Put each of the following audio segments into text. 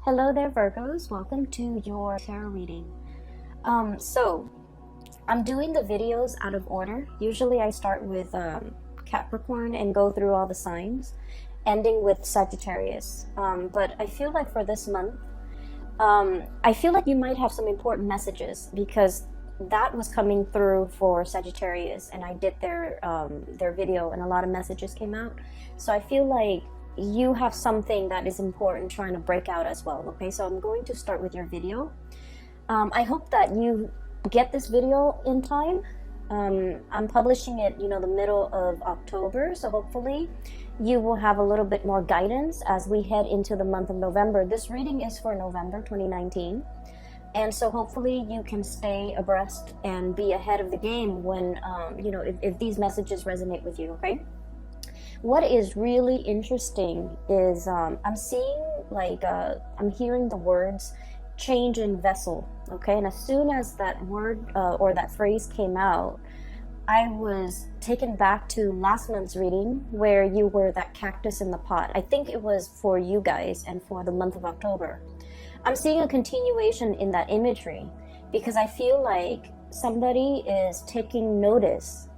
Hello there, Virgos. Welcome to your tarot reading. So I'm doing the videos out of order. Usually I start with Capricorn and go through all the signs, ending with Sagittarius. But I feel like for this month, I feel like you might have some important messages because that was coming through for Sagittarius, and I did their video, and a lot of messages came out. So I feel like you have something that is important trying to break out as well. Okay, so I'm going to start with your video. I hope that you get this video in time. I'm publishing it, the middle of October, so hopefully you will have a little bit more guidance as we head into the month of November. This reading is for November 2019. And so hopefully you can stay abreast and be ahead of the game when, if these messages resonate with you, okay? What is really interesting is I'm seeing, I'm hearing the words change in vessel, okay? And as soon as that word or that phrase came out, I was taken back to last month's reading where you were that cactus in the pot. I think it was for you guys and for the month of October. I'm seeing a continuation in that imagery because I feel like somebody is taking notice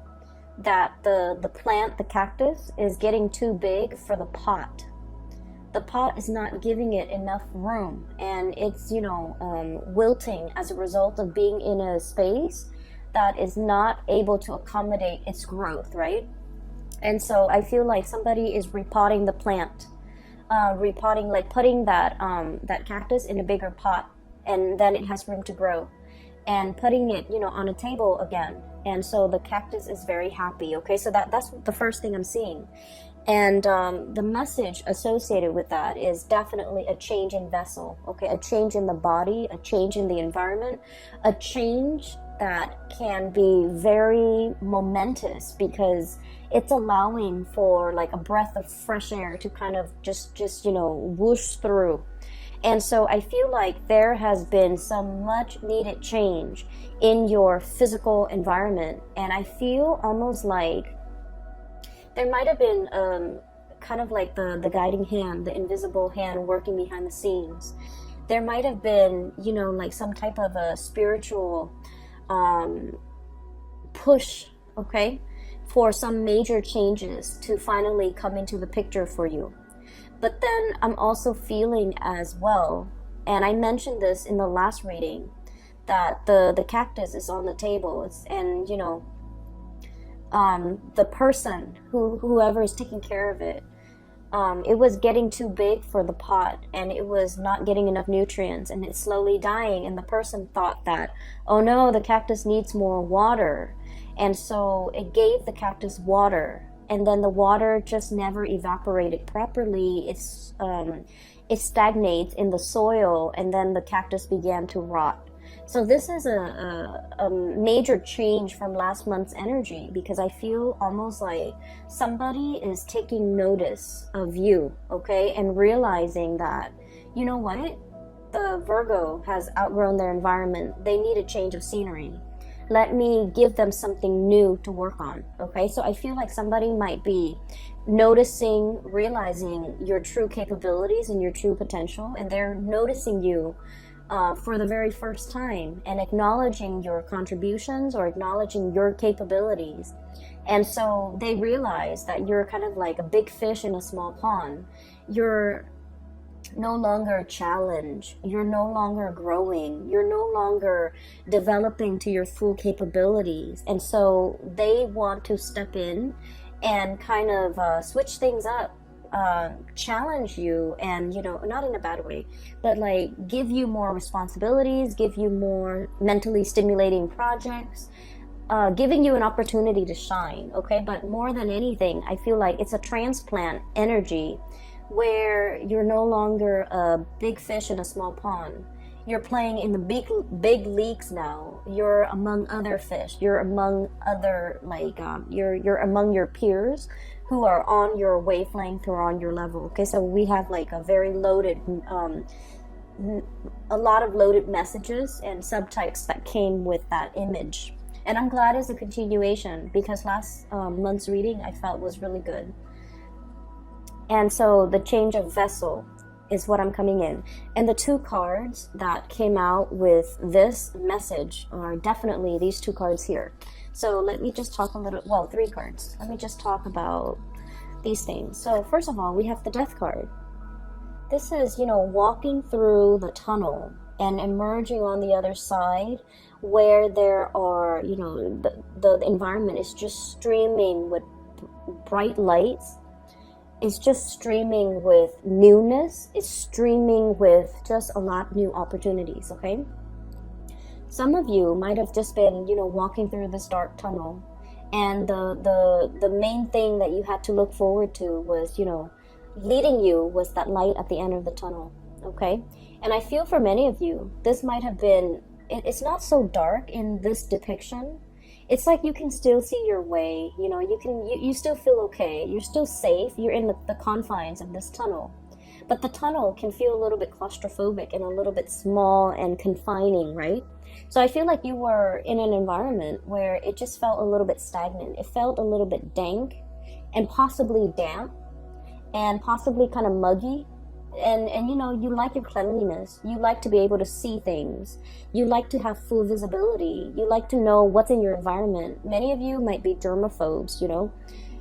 that the plant, the cactus, is getting too big for the pot. The pot is not giving it enough room, and it's, wilting as a result of being in a space that is not able to accommodate its growth, right? And so I feel like somebody is repotting the plant, putting that cactus in a bigger pot, and then it has room to grow, and putting it, on a table again. And so the cactus is very happy, okay? So that's the first thing I'm seeing. And the message associated with that is definitely a change in vessel, okay? A change in the body, a change in the environment, a change that can be very momentous because it's allowing for like a breath of fresh air to kind of just whoosh through. And so I feel like there has been some much needed change in your physical environment. And I feel almost like there might have been kind of like the guiding hand, the invisible hand working behind the scenes. There might have been, like some type of a spiritual push, okay, for some major changes to finally come into the picture for you. But then I'm also feeling as well, and I mentioned this in the last reading, that the cactus is on the table, and the person whoever is taking care of it, it was getting too big for the pot, and it was not getting enough nutrients, and it's slowly dying. And the person thought that, oh no, the cactus needs more water, and so it gave the cactus water. And then the water just never evaporated properly. It stagnates in the soil, and then the cactus began to rot. So this is a major change from last month's energy, because I feel almost like somebody is taking notice of you, okay, and realizing that, you know what, the Virgo has outgrown their environment. They need a change of scenery. Let me give them something new to work on, okay? So I feel like somebody might be noticing, realizing your true capabilities and your true potential, and they're noticing you for the very first time and acknowledging your contributions or acknowledging your capabilities. And so they realize that you're kind of like a big fish in a small pond. You're no longer a challenge, you're no longer growing, you're no longer developing to your full capabilities. And so they want to step in and kind of switch things up, challenge you, and not in a bad way, but like give you more responsibilities, give you more mentally stimulating projects, giving you an opportunity to shine, okay? But more than anything, I feel like it's a transplant energy where you're no longer a big fish in a small pond. You're playing in the big leagues now. You're among other fish. You're among other you're among your peers who are on your wavelength or on your level. Okay, so we have like a very loaded, a lot of loaded messages and subtypes that came with that image. And I'm glad it's a continuation because last month's reading I felt was really good. And so the change of vessel is what I'm coming in. And the two cards that came out with this message are definitely these two cards here. So let me just talk a little, well, three cards. Let me just talk about these things. So first of all, we have the Death card. This is, you know, walking through the tunnel and emerging on the other side, where there are, you know, the environment is just streaming with bright lights. It's just streaming with newness. It's streaming with just a lot of new opportunities, okay? Some of you might have just been, you know, walking through this dark tunnel, and the main thing that you had to look forward to was, you know, leading you was that light at the end of the tunnel, okay? And I feel for many of you, this might have been, it's not so dark in this depiction. It's like you can still see your way, you know, you still feel okay, you're still safe, you're in the confines of this tunnel. But the tunnel can feel a little bit claustrophobic and a little bit small and confining, right? So I feel like you were in an environment where it just felt a little bit stagnant. It felt a little bit dank and possibly damp and possibly kind of muggy. And you know, you like your cleanliness. You like to be able to see things. You like to have full visibility. You like to know what's in your environment. Many of you might be germaphobes, you know,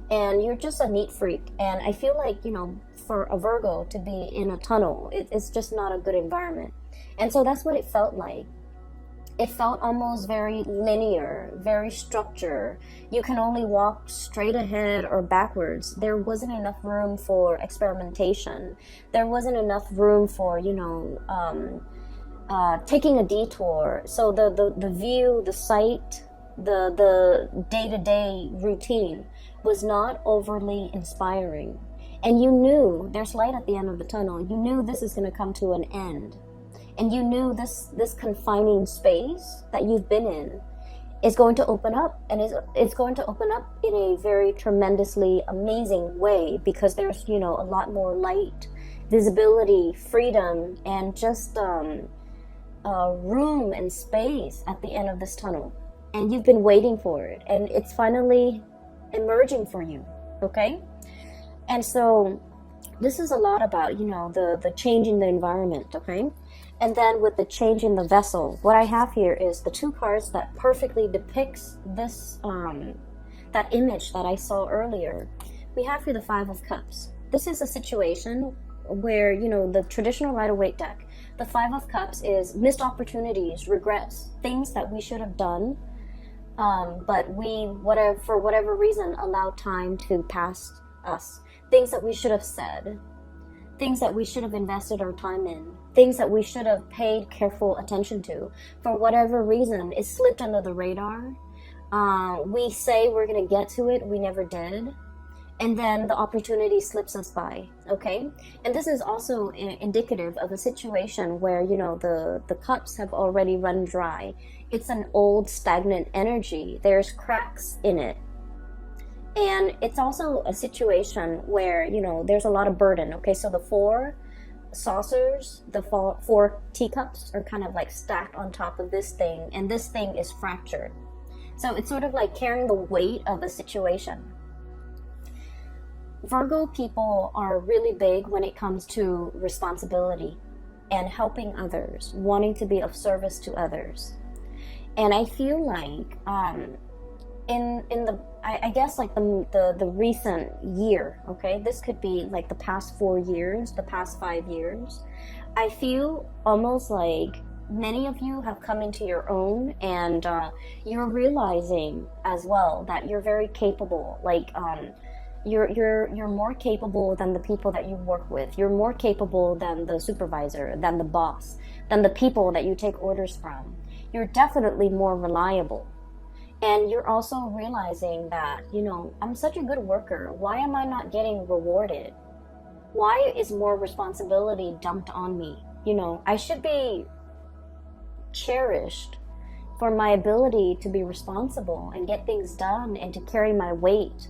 and you're just a neat freak. And I feel like, you know, for a Virgo to be in a tunnel, it's just not a good environment. And so that's what it felt like. It felt almost very linear, very structured. You can only walk straight ahead or backwards. There wasn't enough room for experimentation. There wasn't enough room for, you know, taking a detour. So the view, the sight, the day-to-day routine was not overly inspiring. And you knew there's light at the end of the tunnel. You knew this is going to come to an end. And you knew this confining space that you've been in is going to open up, and it's going to open up in a very tremendously amazing way, because there's, you know, a lot more light, visibility, freedom, and just room and space at the end of this tunnel. And you've been waiting for it, and it's finally emerging for you, okay? And so this is a lot about, you know, the change in the environment, okay? And then with the change in the vessel, what I have here is the two cards that perfectly depicts this, that image that I saw earlier. We have here the Five of Cups. This is a situation where, you know, the traditional Rider-Waite deck, the Five of Cups is missed opportunities, regrets, things that we should have done, but we, for whatever reason, allowed time to pass us. Things that we should have said, things that we should have invested our time in, things that we should have paid careful attention to. For whatever reason, it slipped under the radar. We say we're going to get to it, we never did. And then the opportunity slips us by, okay? And this is also indicative of a situation where, you know, the cups have already run dry. It's an old, stagnant energy. There's cracks in it. And it's also a situation where, you know, there's a lot of burden, okay? So the four saucers, the four teacups are kind of like stacked on top of this thing, and this thing is fractured. So it's sort of like carrying the weight of a situation. Virgo people are really big when it comes to responsibility and helping others, wanting to be of service to others. And I feel like I guess like the recent year, okay, this could be like the past 4 years, the past 5 years, I feel almost like many of you have come into your own, and you're realizing as well that you're very capable. Like you're more capable than the people that you work with. You're more capable than the supervisor, than the boss, than the people that you take orders from. You're definitely more reliable. And you're also realizing that, you know, I'm such a good worker. Why am I not getting rewarded? Why is more responsibility dumped on me? You know, I should be cherished for my ability to be responsible and get things done and to carry my weight.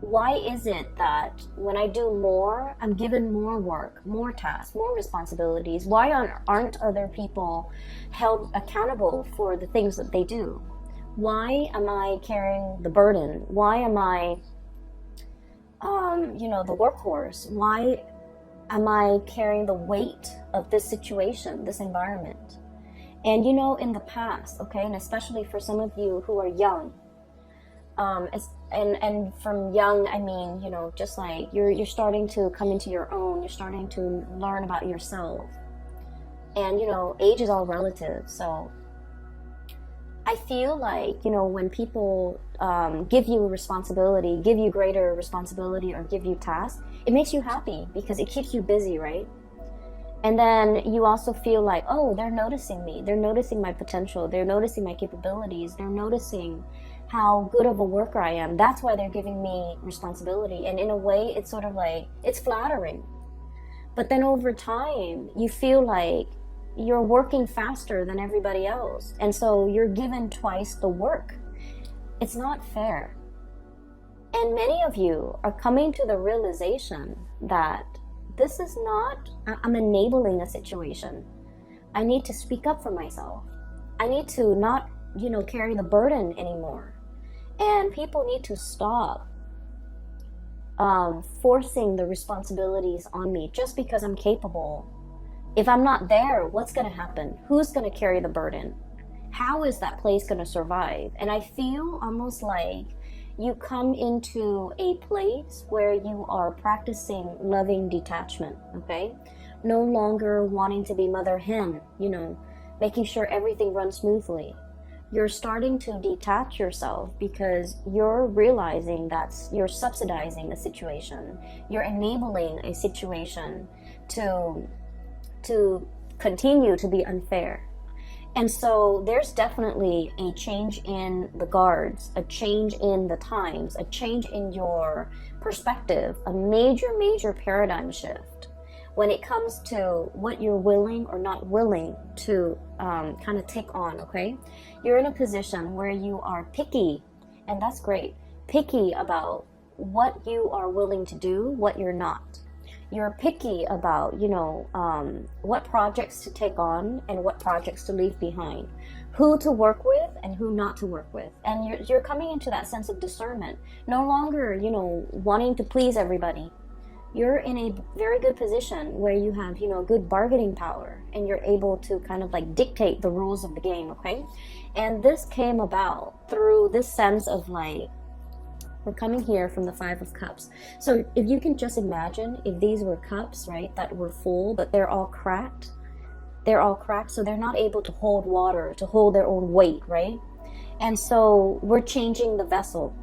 Why is it that when I do more, I'm given more work, more tasks, more responsibilities? Why aren't other people held accountable for the things that they do? Why am I carrying the burden? Why am I, you know, the workhorse? Why Am I carrying the weight of this situation, this environment? And you know, in the past, okay, and especially for some of you who are young, and from young, I mean, you know, just like you're starting to come into your own, you're starting to learn about yourself. And you know, age is all relative, so I feel like, you know, when people give you responsibility, give you greater responsibility, or give you tasks, it makes you happy because it keeps you busy, right? And then you also feel like, oh, they're noticing me, they're noticing my potential, they're noticing my capabilities, they're noticing how good of a worker I am. That's why they're giving me responsibility. And in a way, it's sort of like, it's flattering. But then over time, you feel like you're working faster than everybody else. And so you're given twice the work. It's not fair. And many of you are coming to the realization that this is not, I'm enabling a situation. I need to speak up for myself. I need to not, you know, carry the burden anymore. And people need to stop forcing the responsibilities on me just because I'm capable. If I'm not there, what's going to happen? Who's going to carry the burden? How is that place going to survive? And I feel almost like you come into a place where you are practicing loving detachment, okay? No longer wanting to be mother hen, you know, making sure everything runs smoothly. You're starting to detach yourself because you're realizing that you're subsidizing a situation. You're enabling a situation to continue to be unfair. And so there's definitely a change in the guards, a change in the times, a change in your perspective, a major paradigm shift when it comes to what you're willing or not willing to kind of take on, okay? You're in a position where you are picky, and that's great, picky about what you are willing to do, what you're not. You're picky about, you know, what projects to take on and what projects to leave behind, who to work with and who not to work with. And you're coming into that sense of discernment, no longer, you know, wanting to please everybody. You're in a very good position where you have, you know, good bargaining power and you're able to kind of like dictate the rules of the game, okay? And this came about through this sense of like, we're coming here from the Five of Cups. So if you can just imagine if these were cups, right, that were full, but they're all cracked. They're all cracked, so they're not able to hold water, to hold their own weight, right? And so we're changing the vessel.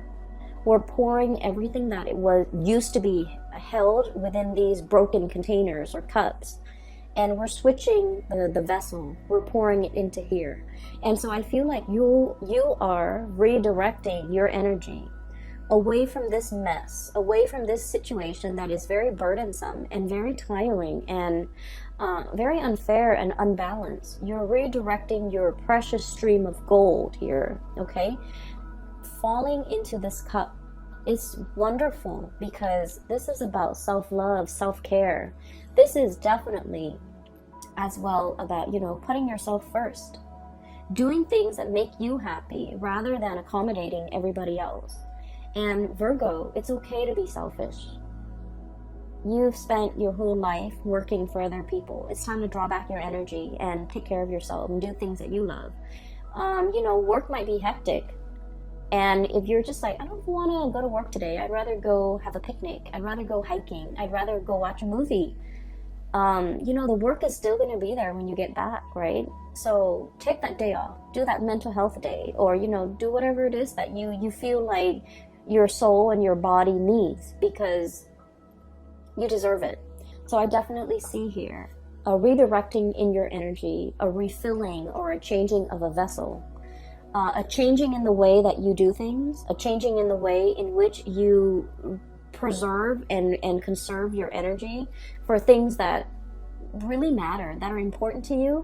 We're pouring everything that it was used to be held within these broken containers or cups. And we're switching the vessel. We're pouring it into here. And so I feel like you are redirecting your energy away from this mess, away from this situation that is very burdensome and very tiring and very unfair and unbalanced. You're redirecting your precious stream of gold here, okay? Falling into this cup is wonderful because this is about self-love, self-care. This is definitely as well about, you know, putting yourself first. Doing things that make you happy rather than accommodating everybody else. And Virgo, it's okay to be selfish. You've spent your whole life working for other people. It's time to draw back your energy and take care of yourself and do things that you love. You know, work might be hectic. And if you're just like, I don't want to go to work today. I'd rather go have a picnic. I'd rather go hiking. I'd rather go watch a movie. You know, the work is still going to be there when you get back, right? So take that day off. Do that mental health day. Or, you know, do whatever it is that you feel like your soul and your body needs because you deserve it. So I definitely see here a redirecting in your energy, a refilling or a changing of a vessel, a changing in the way that you do things, a changing in the way in which you preserve and conserve your energy for things that really matter, that are important to you.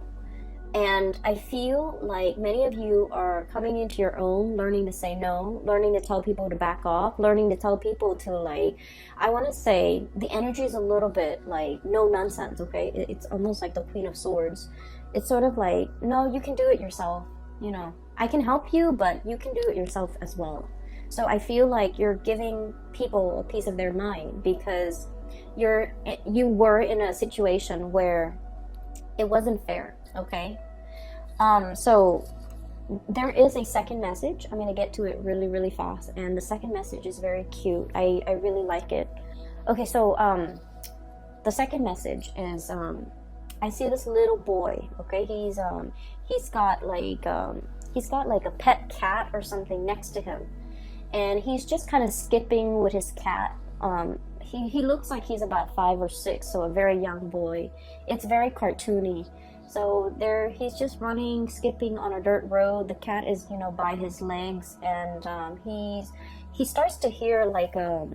And I feel like many of you are coming into your own, learning to say no, learning to tell people to back off, learning to tell people to like, I want to say the energy is a little bit like no nonsense, okay? It's almost like the Queen of Swords. It's sort of like, no, you can do it yourself. You know, I can help you, but you can do it yourself as well. So I feel like you're giving people a piece of their mind because you were in a situation where it wasn't fair, okay? So there is a second message. I'm going to get to it really, really fast. And the second message is very cute. I really like it. Okay, so the second message is I see this little boy, okay? He's got like a pet cat or something next to him. And he's just kind of skipping with his cat. He looks like he's about 5 or 6, so a very young boy. It's very cartoony. So he's just running, skipping on a dirt road. The cat is, by his legs, and he starts to hear like a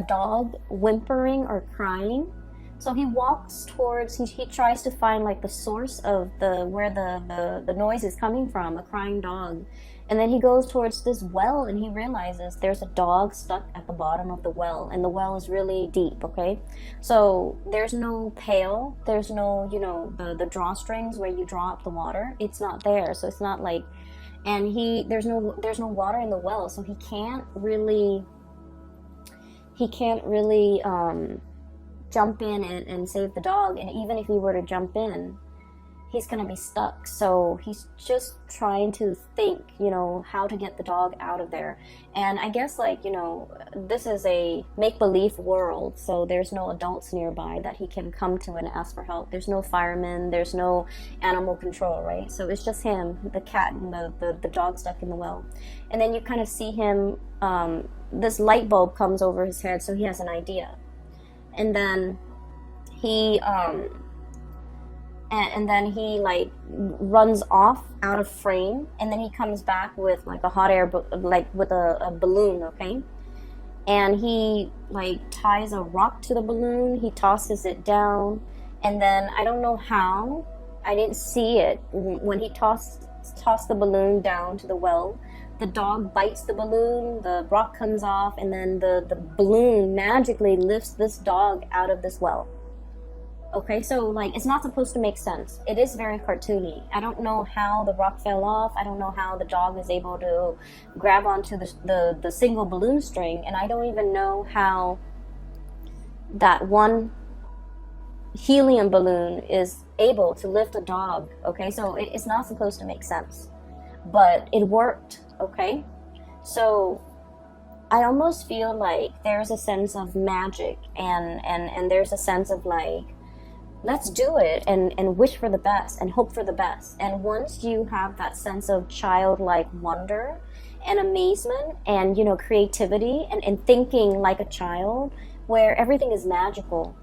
dog whimpering or crying. So he walks towards. He tries to find like the source of where the noise is coming from, a crying dog. And then he goes towards this well, and he realizes there's a dog stuck at the bottom of the well, and the well is really deep, okay? So there's no pail, there's no, the drawstrings where you draw up the water. It's not there, so it's not like, and there's no water in the well, so he can't really jump in and save the dog. And even if he were to jump in, he's gonna be stuck. So he's just trying to think, how to get the dog out of there. And I guess this is a make-believe world, so there's no adults nearby that he can come to and ask for help. There's no firemen, there's no animal control, right? So it's just him, the cat, and the dog stuck in the well. And then you kind of see him, this light bulb comes over his head, so he has an idea. And then he like runs off out of frame, and then he comes back with like a hot air with a balloon, okay? And he like ties a rock to the balloon, he tosses it down, and then I don't know how, I didn't see it, when he tossed the balloon down to the well, the dog bites the balloon, the rock comes off, and then the balloon magically lifts this dog out of this well. Okay, so like it's not supposed to make sense. It is very cartoony. I don't know how the rock fell off. I don't know how the dog is able to grab onto the single balloon string, and I don't even know how that one helium balloon is able to lift a dog. Okay, so it's not supposed to make sense, but it worked. Okay, so I almost feel like there's a sense of magic, and there's a sense of like, let's do it and wish for the best and hope for the best. And once you have that sense of childlike wonder and amazement and creativity and thinking like a child, where everything is magical,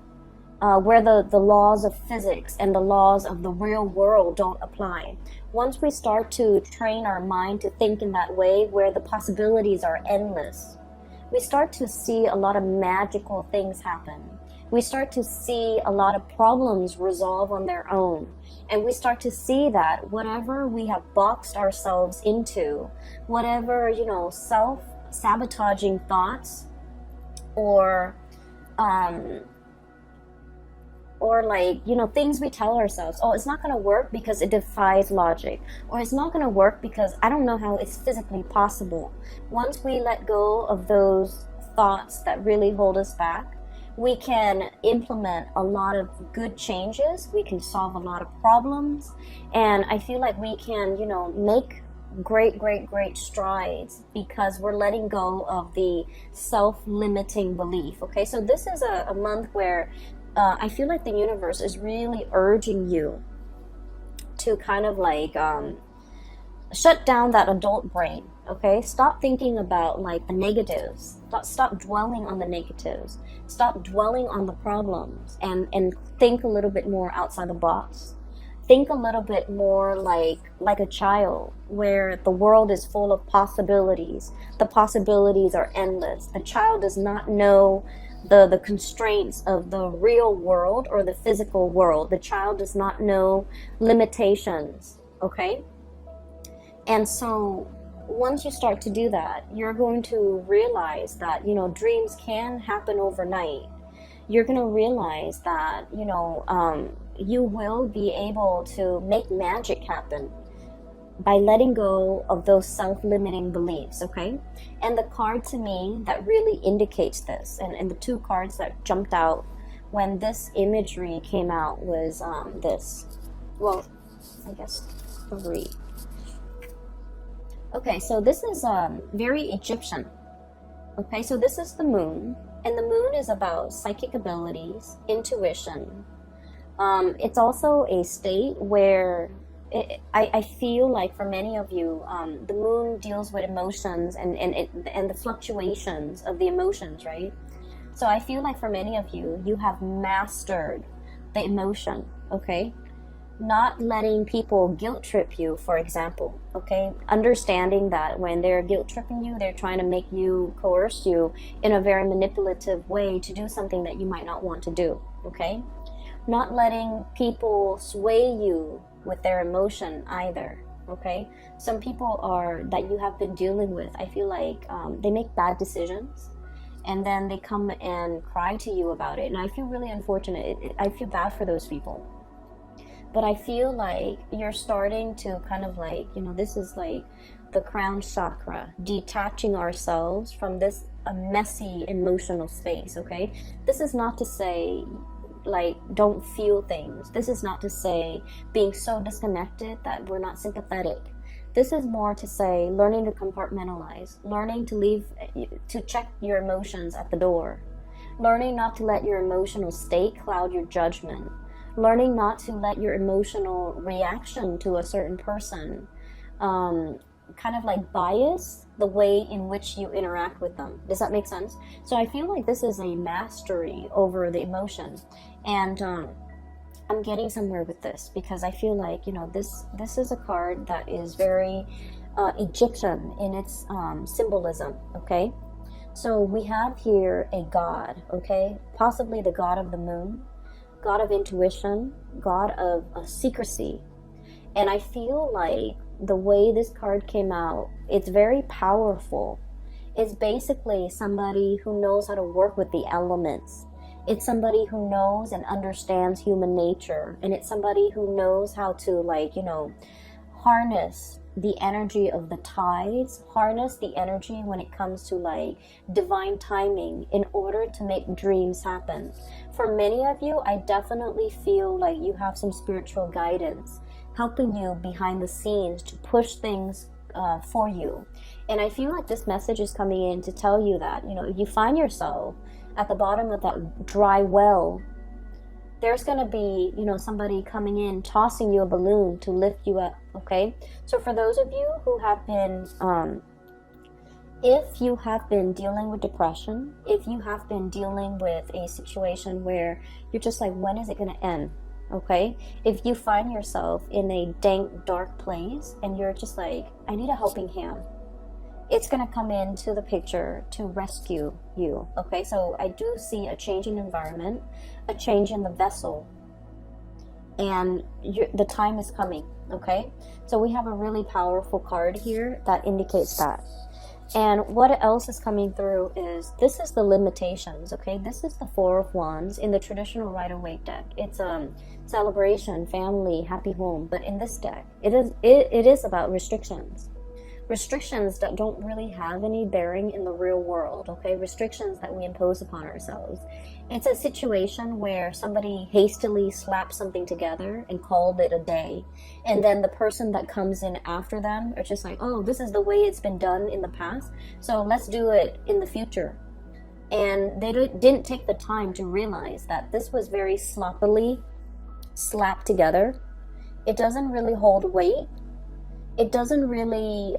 where the laws of physics and the laws of the real world don't apply. Once we start to train our mind to think in that way, where the possibilities are endless, we start to see a lot of magical things happen. We start to see a lot of problems resolve on their own. And we start to see that whatever we have boxed ourselves into, whatever, self-sabotaging thoughts or things we tell ourselves, oh, it's not going to work because it defies logic, or it's not going to work because I don't know how it's physically possible. Once we let go of those thoughts that really hold us back, we can implement a lot of good changes. We can solve a lot of problems. And I feel like we can, make great strides because we're letting go of the self-limiting belief. Okay, so this is a month where I feel like the universe is really urging you to kind of like shut down that adult brain. Okay, stop thinking about like the negatives. Stop dwelling on the negatives. Stop dwelling on the problems, and think a little bit more outside the box. Think a little bit more like a child, where the world is full of possibilities. The possibilities are endless. The child does not know the constraints of the real world or the physical world. The child does not know limitations, okay? And so once you start to do that, you're going to realize that, dreams can happen overnight. You're going to realize that, you will be able to make magic happen. by letting go of those self-limiting beliefs, okay? And the card to me that really indicates this, and the two cards that jumped out when this imagery came out was this. Well, I guess 3. Okay, so this is very Egyptian. Okay, so this is the moon, and the moon is about psychic abilities, intuition. It's also a state where I feel like for many of you, the moon deals with emotions and the fluctuations of the emotions, right? So I feel like for many of you, you have mastered the emotion, okay? Not letting people guilt trip you, for example, okay? Understanding that when they're guilt tripping you, they're trying to make you, coerce you in a very manipulative way to do something that you might not want to do, okay? Not letting people sway you with their emotion either, okay? Some people that you have been dealing with, I feel like they make bad decisions and then they come and cry to you about it. And I feel really unfortunate. I feel bad for those people. But I feel like you're starting to kind of like, this is like the crown chakra, detaching ourselves from this messy emotional space, okay? This is not to say like don't feel things. This is not to say being so disconnected that we're not sympathetic. This is more to say learning to compartmentalize, learning to check your emotions at the door, learning not to let your emotional state cloud your judgment, learning not to let your emotional reaction to a certain person kind of like bias the way in which you interact with them. Does that make sense? So I feel like this is a mastery over the emotion, and I'm getting somewhere with this because I feel like this is a card that is very Egyptian in its symbolism, okay? So we have here a god, okay? Possibly the god of the moon, god of intuition, god of secrecy. And I feel like the way this card came out, it's very powerful. It's basically somebody who knows how to work with the elements. It's somebody who knows and understands human nature. And it's somebody who knows how to harness the energy of the tides, harness the energy when it comes to divine timing in order to make dreams happen. For many of you, I definitely feel like you have some spiritual guidance helping you behind the scenes to push things for you. And I feel like this message is coming in to tell you that, if you find yourself at the bottom of that dry well, there's going to be, somebody coming in, tossing you a balloon to lift you up, okay? So for those of you who have been, if you have been dealing with depression, if you have been dealing with a situation where you're just like, when is it going to end? Okay, if you find yourself in a dank, dark place and you're just like, I need a helping hand, it's going to come into the picture to rescue you. Okay, so I do see a change in environment, a change in the vessel, and the time is coming. Okay, so we have a really powerful card here that indicates that. And what else is coming through is, this is the limitations, okay? This is the Four of Wands in the traditional Rider-Waite deck. It's celebration, family, happy home. But in this deck, it is about restrictions. Restrictions that don't really have any bearing in the real world, okay? Restrictions that we impose upon ourselves. It's a situation where somebody hastily slapped something together and called it a day. And then the person that comes in after them are just like, oh, this is the way it's been done in the past, so let's do it in the future. And they didn't take the time to realize that this was very sloppily slapped together. It doesn't really hold weight. It doesn't really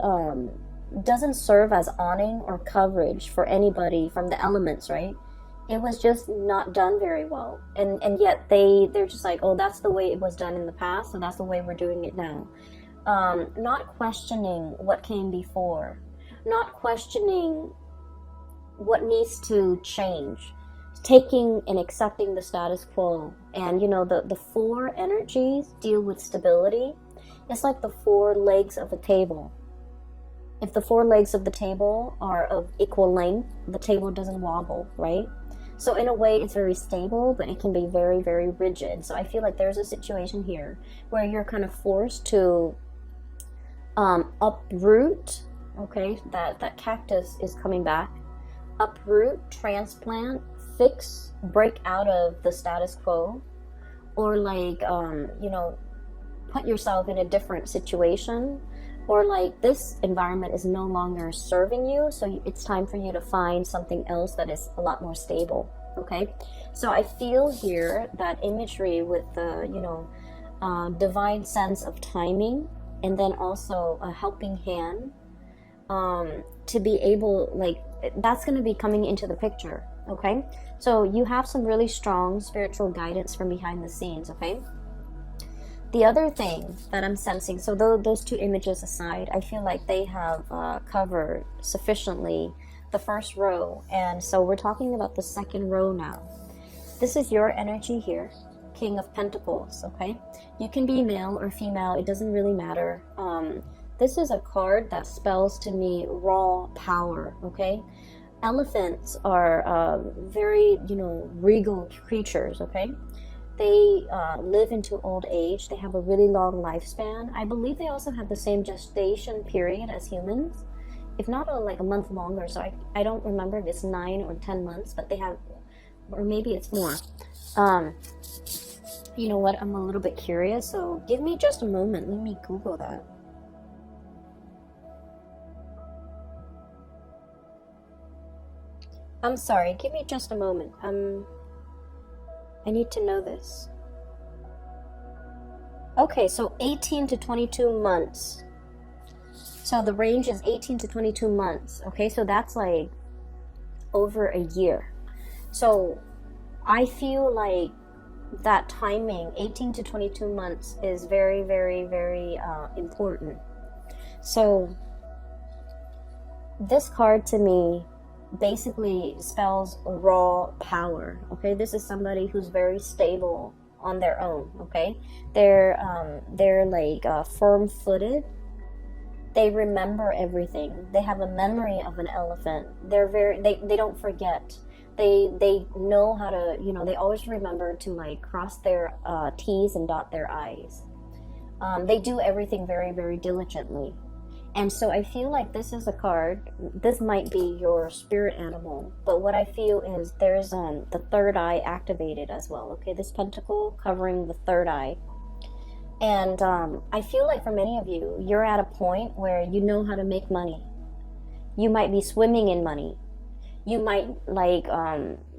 doesn't serve as awning or coverage for anybody from the elements, right? It was just not done very well, and yet they're just like, oh, that's the way it was done in the past, so that's the way we're doing it now. Not questioning what came before, not questioning what needs to change, taking and accepting the status quo. And the four energies deal with stability. It's like the four legs of a table. If the four legs of the table are of equal length, the table doesn't wobble, right? So in a way, it's very stable, but it can be very, very rigid. So I feel like there's a situation here where you're kind of forced to Uproot, okay, that cactus is coming back. Uproot, transplant, fix, break out of the status quo, or like you know, put yourself in a different situation, or like this environment is no longer serving you, so it's time for you to find something else that is a lot more stable. Okay, so I feel here that imagery with the, you know, divine sense of timing, and then also a helping hand, to be able, like, that's going to be coming into the picture. Okay, so you have some really strong spiritual guidance from behind the scenes. Okay, the other thing that I'm sensing, so those two images aside, I feel like they have covered sufficiently the first row, and so we're talking about the second row now. This is your energy here, King of Pentacles. Okay, you can be male or female, it doesn't really matter. This is a card that spells to me raw power. Okay, elephants are very, you know, regal creatures. Okay, they live into old age. They have a really long lifespan. I believe they also have the same gestation period as humans, if not like a month longer. So I don't remember if it's 9 or 10 months, but they have, or maybe it's more. You know what, I'm a little bit curious, so give me just a moment. Let me Google that. I'm sorry, give me just a moment. I need to know this. Okay, so 18 to 22 months. So the range is 18 to 22 months. Okay, so that's like over a year. So I feel like that timing, 18 to 22 months, is very, very, very important. So this card to me basically spells raw power. Okay, this is somebody who's very stable on their own. Okay, they're like firm-footed. They remember everything. They have a memory of an elephant. They don't forget. They know how to, you know, they always remember to like cross their T's and dot their I's. They do everything very, very diligently. And so I feel like this is a card, this might be your spirit animal, but what I feel is there's the third eye activated as well. Okay, this pentacle covering the third eye. And I feel like for many of you, you're at a point where you know how to make money. You might be swimming in money. You might like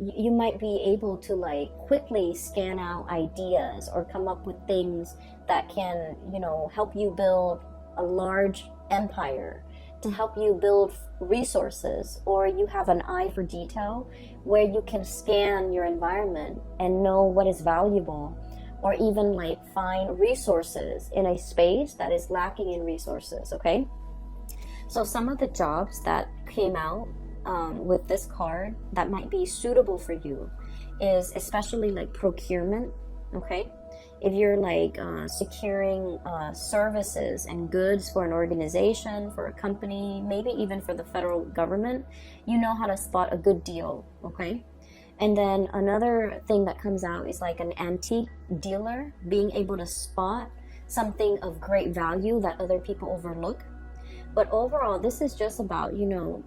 you might be able to like quickly scan out ideas or come up with things that can, you know, help you build a large empire, to help you build resources, or you have an eye for detail where you can scan your environment and know what is valuable, or even like find resources in a space that is lacking in resources. Okay, so some of the jobs that came out with this card that might be suitable for you is especially like procurement. Okay, if you're like securing services and goods for an organization, for a company, maybe even for the federal government, you know how to spot a good deal. Okay, and then another thing that comes out is like an antique dealer, being able to spot something of great value that other people overlook. But overall, this is just about, you know,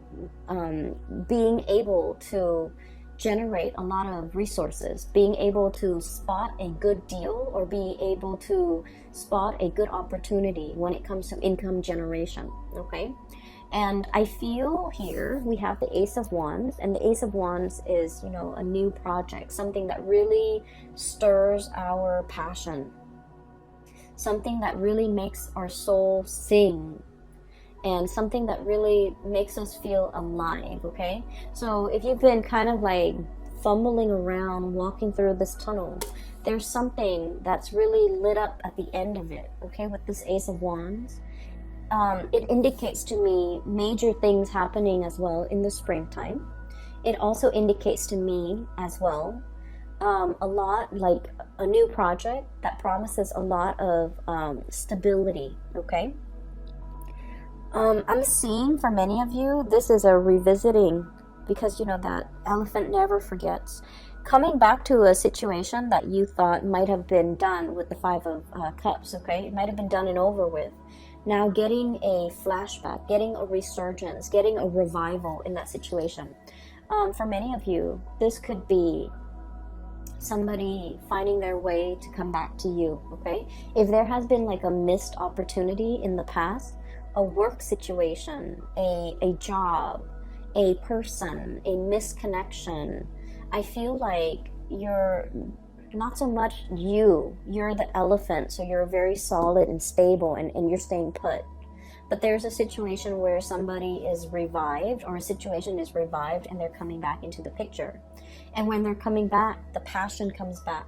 being able to generate a lot of resources, being able to spot a good deal, or be able to spot a good opportunity when it comes to income generation. Okay, and I feel here we have the Ace of Wands, and the Ace of Wands is, you know, a new project, something that really stirs our passion, something that really makes our soul sing, and something that really makes us feel alive. Okay, so if you've been kind of like fumbling around walking through this tunnel, there's something that's really lit up at the end of it. Okay, with this Ace of Wands, it indicates to me major things happening as well in the springtime. It also indicates to me as well a lot like a new project that promises a lot of stability. Okay, I'm seeing for many of you, this is a revisiting, because you know that elephant never forgets. coming back to a situation that you thought might have been done with the Five of Cups, okay? It might have been done and over with. Now getting a flashback, getting a resurgence, getting a revival in that situation. For many of you, this could be somebody finding their way to come back to you, okay? If there has been like a missed opportunity in the past, a work situation, a job, a person, a misconnection, I feel like you're not so much you're the elephant, so you're very solid and stable and you're staying put. But there's a situation where somebody is revived, or a situation is revived, and they're coming back into the picture. And when they're coming back, the passion comes back,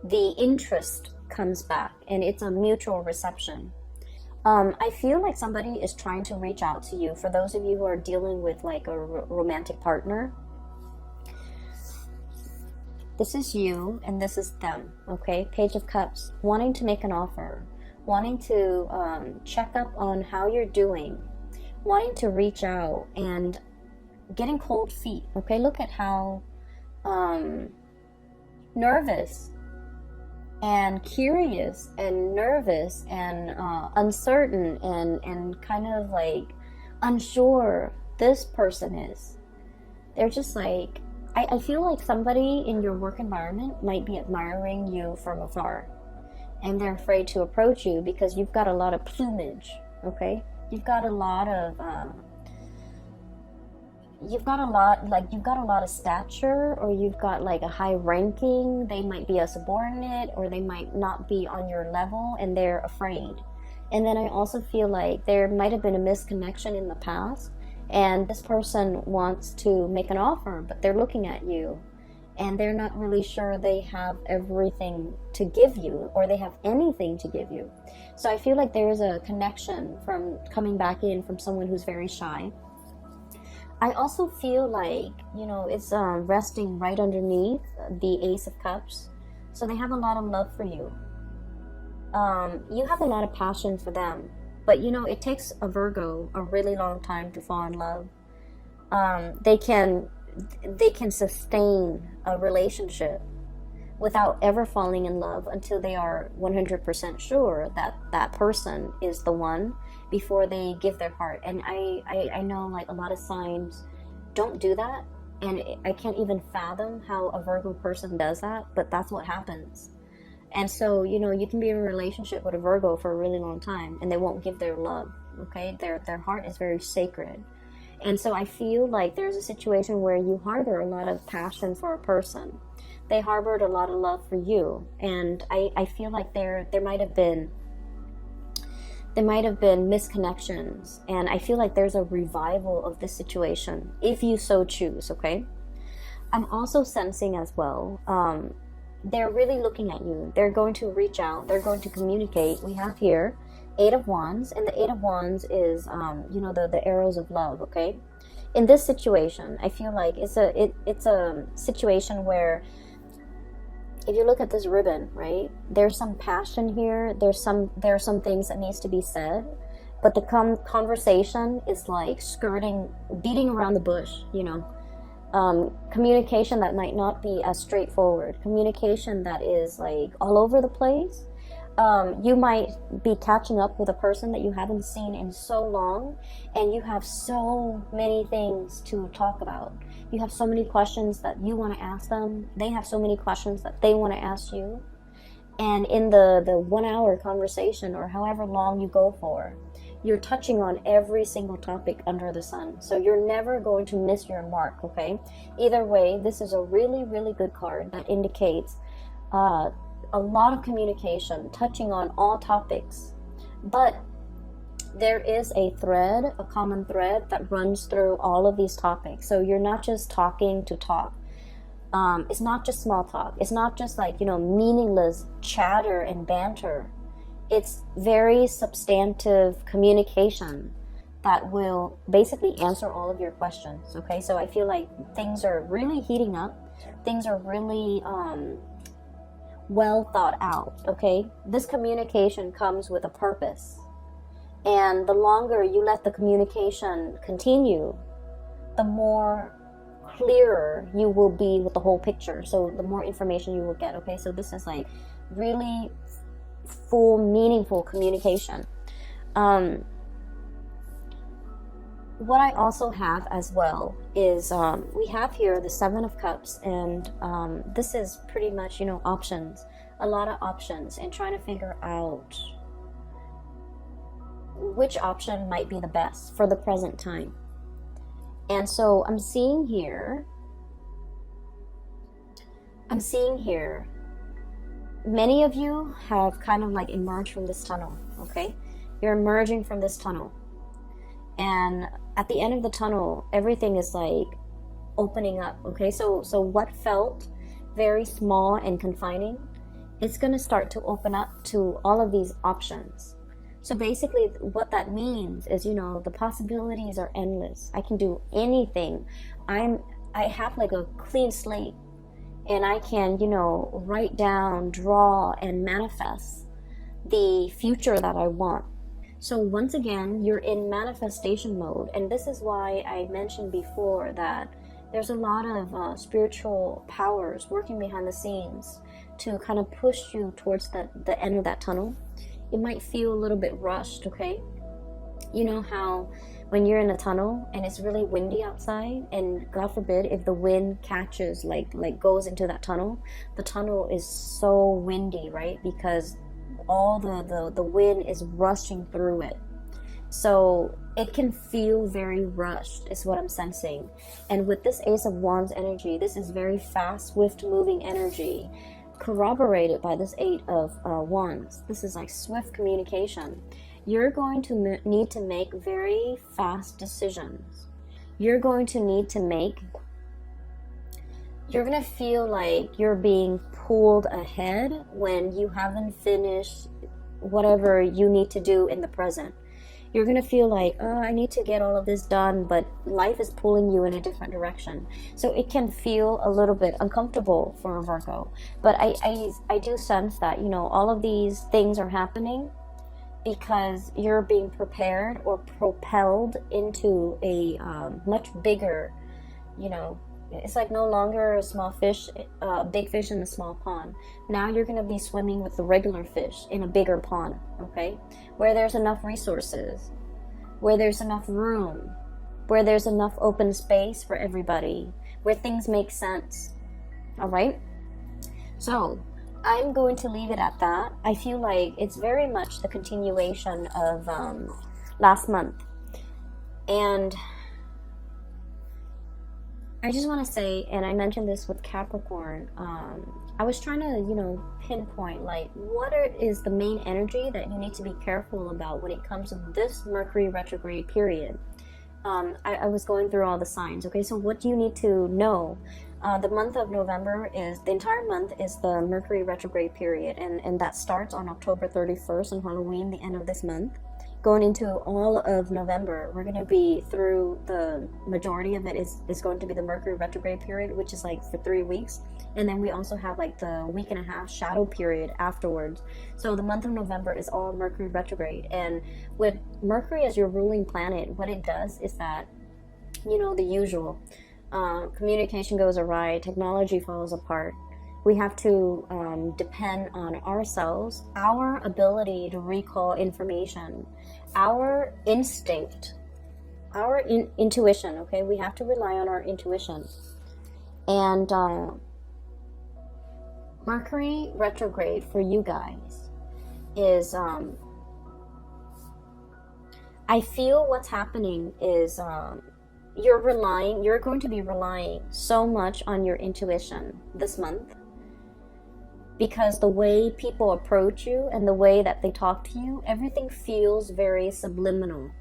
the interest comes back, and it's a mutual reception. I feel like somebody is trying to reach out to you. For those of you who are dealing with like a romantic partner, this is you and this is them, okay? Page of Cups, wanting to make an offer, wanting to check up on how you're doing, wanting to reach out, and getting cold feet, okay? Look at how nervous and curious and nervous and uncertain and kind of like unsure this person is. They're just like, I feel like somebody in your work environment might be admiring you from afar, and they're afraid to approach you because you've got a lot of plumage, okay? You've got a lot of you've got a lot of stature, or you've got like a high ranking. They might be a subordinate, or they might not be on your level, and they're afraid. And then I also feel like there might have been a misconnection in the past, and this person wants to make an offer, but they're looking at you and they're not really sure they have everything to give you, or they have anything to give you. So I feel like there's a connection from coming back in from someone who's very shy. I also feel like, you know, it's resting right underneath the Ace of Cups. So they have a lot of love for you. You have a lot of passion for them. But, you know, it takes a Virgo a really long time to fall in love. They can sustain a relationship without ever falling in love until they are 100% sure that that person is the one before they give their heart. And I know like a lot of signs don't do that, and I can't even fathom how a Virgo person does that, but that's what happens. And so, you know, you can be in a relationship with a Virgo for a really long time and they won't give their love, okay? Their heart is very sacred. And so I feel like there's a situation where you harbor a lot of passion for a person. They harbored a lot of love for you. And I feel like there might have been misconnections. And I feel like there's a revival of this situation, if you so choose, okay? I'm also sensing as well, they're really looking at you. They're going to reach out. They're going to communicate. We have here 8 of Wands, and the 8 of Wands is, you know, the arrows of love, okay? In this situation, I feel like it's a situation where, if you look at this ribbon, right, there's some passion here. There are some things that needs to be said, but the conversation is like beating around the bush, you know. Communication that might not be as straightforward, communication that is like all over the place. You might be catching up with a person that you haven't seen in so long, and you have so many things to talk about. You have so many questions that you want to ask them. They have so many questions that they want to ask you. And in the 1 hour conversation, or however long you go for, you're touching on every single topic under the sun. So you're never going to miss your mark, okay? Either way, this is a really, really good card that indicates a lot of communication, touching on all topics. But there is a thread, a common thread that runs through all of these topics. So you're not just talking to talk. It's not just small talk. It's not just like, you know, meaningless chatter and banter. It's very substantive communication that will basically answer all of your questions, okay? So I feel like things are really heating up. Things are really well thought out, okay? This communication comes with a purpose. And the longer you let the communication continue, the more clearer you will be with the whole picture. So the more information you will get, okay? So this is like really full, meaningful communication. What I also have as well is we have here the Seven of Cups, and this is pretty much, you know, options, a lot of options, and trying to figure out which option might be the best for the present time. And so I'm seeing here, many of you have kind of like emerged from this tunnel, okay? You're emerging from this tunnel. And at the end of the tunnel, everything is like opening up, okay? So what felt very small and confining, it's going to start to open up to all of these options. So basically what that means is, you know, the possibilities are endless. I can do anything. I have like a clean slate, and I can, you know, write down, draw, and manifest the future that I want. So once again, you're in manifestation mode. And this is why I mentioned before that there's a lot of spiritual powers working behind the scenes to kind of push you towards the end of that tunnel. It might feel a little bit rushed, okay? You know how when you're in a tunnel and it's really windy outside, and God forbid if the wind catches, like goes into that tunnel, the tunnel is so windy, right? Because all the wind is rushing through it. So it can feel very rushed is what I'm sensing. And with this Ace of Wands energy, this is very fast, swift moving energy, corroborated by this Eight of Wands. This is like swift communication. You're going to need to make very fast decisions. You're going to feel like you're being pulled ahead when you haven't finished whatever you need to do in the present. You're going to feel like, oh, I need to get all of this done, but life is pulling you in a different direction. So it can feel a little bit uncomfortable for a Virgo. But I do sense that, you know, all of these things are happening because you're being prepared or propelled into a much bigger, you know, it's like no longer a small fish, a big fish in a small pond. Now you're going to be swimming with the regular fish in a bigger pond, okay? Where there's enough resources, where there's enough room, where there's enough open space for everybody, where things make sense, all right? So I'm going to leave it at that. I feel like it's very much the continuation of last month. And I just want to say, and I mentioned this with Capricorn, I was trying to, you know, pinpoint like what is the main energy that you need to be careful about when it comes to this Mercury retrograde period. I was going through all the signs, okay? So what do you need to know? The month of November the entire month is the Mercury retrograde period, and that starts on October 31st on Halloween, the end of this month. Going into all of November, we're going to be through the majority of it is going to be the Mercury retrograde period, which is like for 3 weeks. And then we also have like the week and a half shadow period afterwards. So the month of November is all Mercury retrograde. And with Mercury as your ruling planet, what it does is that, you know, the usual, communication goes awry, technology falls apart. We have to depend on ourselves, our ability to recall information, our instinct, our intuition, okay? We have to rely on our intuition. And Mercury retrograde for you guys is, I feel what's happening is you're going to be relying so much on your intuition this month. Because the way people approach you and the way that they talk to you, everything feels very subliminal.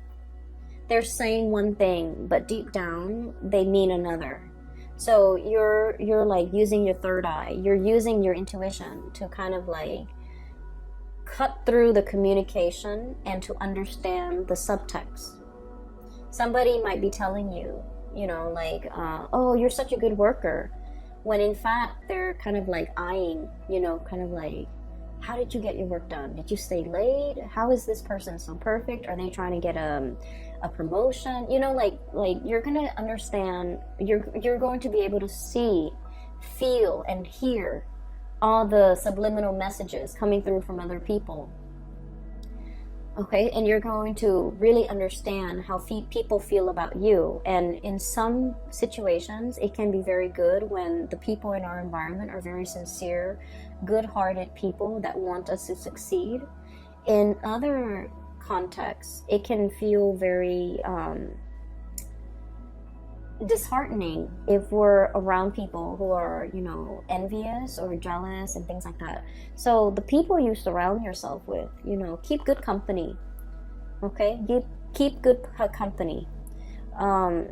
They're saying one thing, but deep down, they mean another. So you're like using your third eye. You're using your intuition to kind of like cut through the communication and to understand the subtext. Somebody might be telling you, you know, like, oh, you're such a good worker. When in fact, they're kind of like eyeing, you know, kind of like how did you get your work done? Did you stay late? How is this person so perfect? Are they trying to get a promotion? You know, like you're gonna understand, you're going to be able to see, feel, and hear all the subliminal messages coming through from other people. Okay, and you're going to really understand how people feel about you. And in some situations, it can be very good when the people in our environment are very sincere, good-hearted people that want us to succeed. In other contexts, it can feel very disheartening if we're around people who are, you know, envious or jealous and things like that. So the people you surround yourself with, you know, keep good company. Okay, keep good company. I'm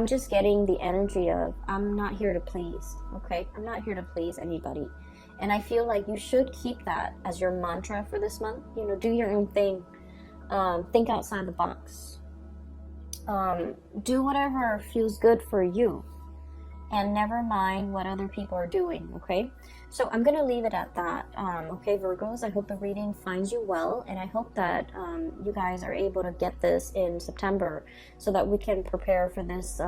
just getting the energy of, I'm not here to please. Okay, I'm not here to please anybody, and I feel like you should keep that as your mantra for this month. You know, do your own thing. Think outside the box. Do whatever feels good for you, and never mind what other people are doing. Okay, so I'm gonna leave it at that. Okay, Virgos, I hope the reading finds you well, and I hope that you guys are able to get this in September so that we can prepare for this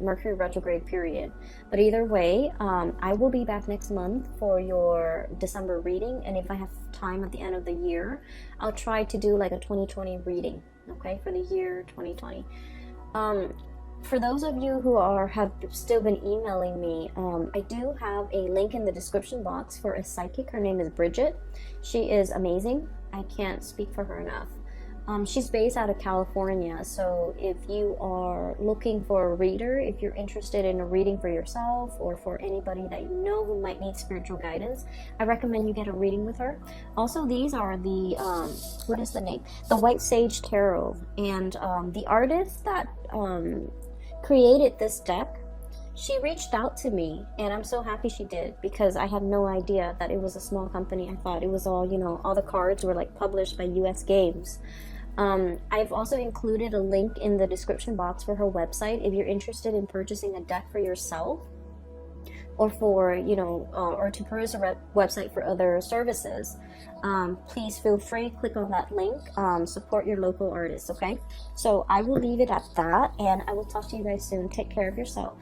Mercury retrograde period. But either way, I will be back next month for your December reading, and if I have time at the end of the year, I'll try to do like a 2020 reading, okay, for the year 2020. For those of you who have still been emailing me, I do have a link in the description box for a psychic. Her name is Bridget. She is amazing. I can't speak for her enough. She's based out of California, so if you are looking for a reader, if you're interested in a reading for yourself or for anybody that you know who might need spiritual guidance, I recommend you get a reading with her. Also, these are the, what is the name? The White Sage Tarot, and the artist that created this deck, she reached out to me, and I'm so happy she did, because I had no idea that it was a small company. I thought it was all, you know, all the cards were like published by US Games. I've also included a link in the description box for her website if you're interested in purchasing a deck for yourself, or for, you know, or to peruse a website for other services. Please feel free, click on that link, support your local artists. Okay, so I will leave it at that, and I will talk to you guys soon. Take care of yourself.